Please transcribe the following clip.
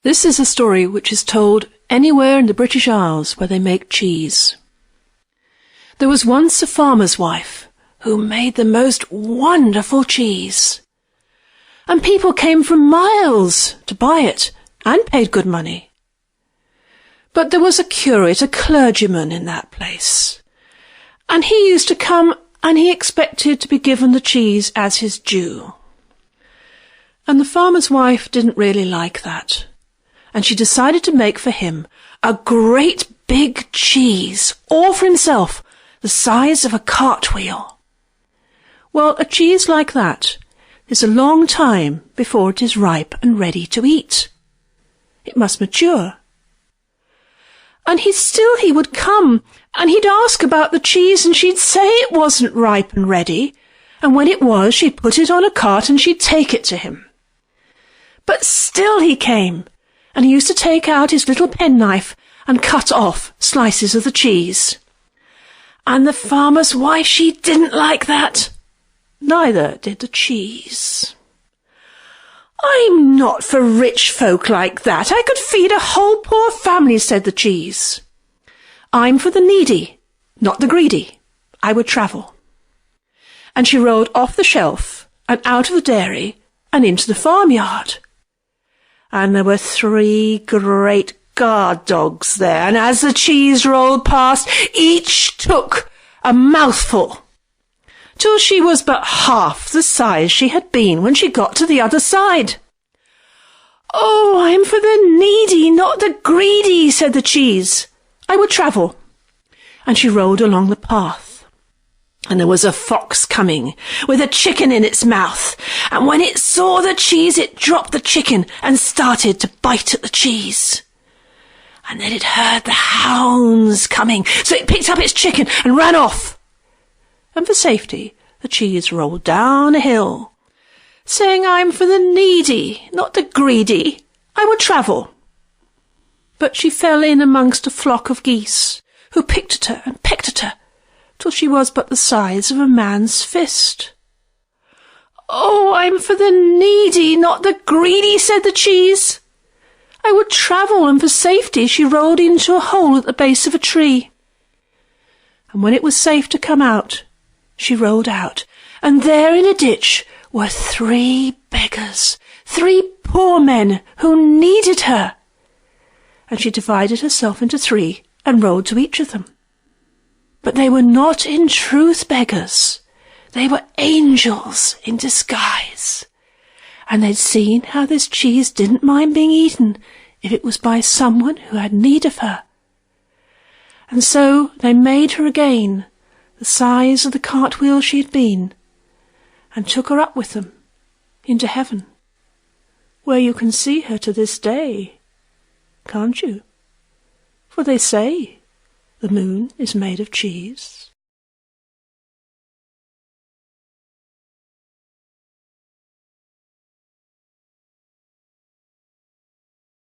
This is a story which is told anywhere in the British Isles where they make cheese. There was once a farmer's wife who made the most wonderful cheese. And people came from miles to buy it and paid good money. But there was a curate, a clergyman in that place. And he used to come and he expected to be given the cheese as his due. And the farmer's wife didn't really like that. And she decided to make for him a great big cheese, all for himself, the size of a cartwheel. Well, a cheese like that is a long time before it is ripe and ready to eat. It must mature. And he would come and he'd ask about the cheese and she'd say it wasn't ripe and ready, and when it was, she'd put it on a cart and she'd take it to him. But still he came, and he used to take out his little penknife and cut off slices of the cheese. And the farmer's wife, she didn't like that. Neither did the cheese. "I'm not for rich folk like that. I could feed a whole poor family," said the cheese. "I'm for the needy, not the greedy. I would travel." And she rolled off the shelf and out of the dairy and into the farmyard. And there were 3 great guard dogs there, and as the cheese rolled past, each took a mouthful, till she was but half the size she had been when she got to the other side. "Oh, I'm for the needy, not the greedy," said the cheese. "I would travel." And she rolled along the path. And there was a fox coming, with a chicken in its mouth, and when it saw the cheese, it dropped the chicken and started to bite at the cheese. And then it heard the hounds coming, so it picked up its chicken and ran off. And for safety, the cheese rolled down a hill, saying, "I'm for the needy, not the greedy. I would travel." But she fell in amongst a flock of geese, who picked at her and pecked at her, till she was but the size of a man's fist. "Oh, I'm for the needy, not the greedy," said the cheese. "I would travel," and for safety she rolled into a hole at the base of a tree. And when it was safe to come out, she rolled out, and there in a ditch were 3 beggars, 3 poor men who needed her. And she divided herself into 3 and rolled to each of them. But they were not in truth beggars. They were angels in disguise. And they'd seen how this cheese didn't mind being eaten if it was by someone who had need of her. And so they made her again the size of the cartwheel she had been, and took her up with them into heaven, where you can see her to this day, can't you? For they say the moon is made of cheese.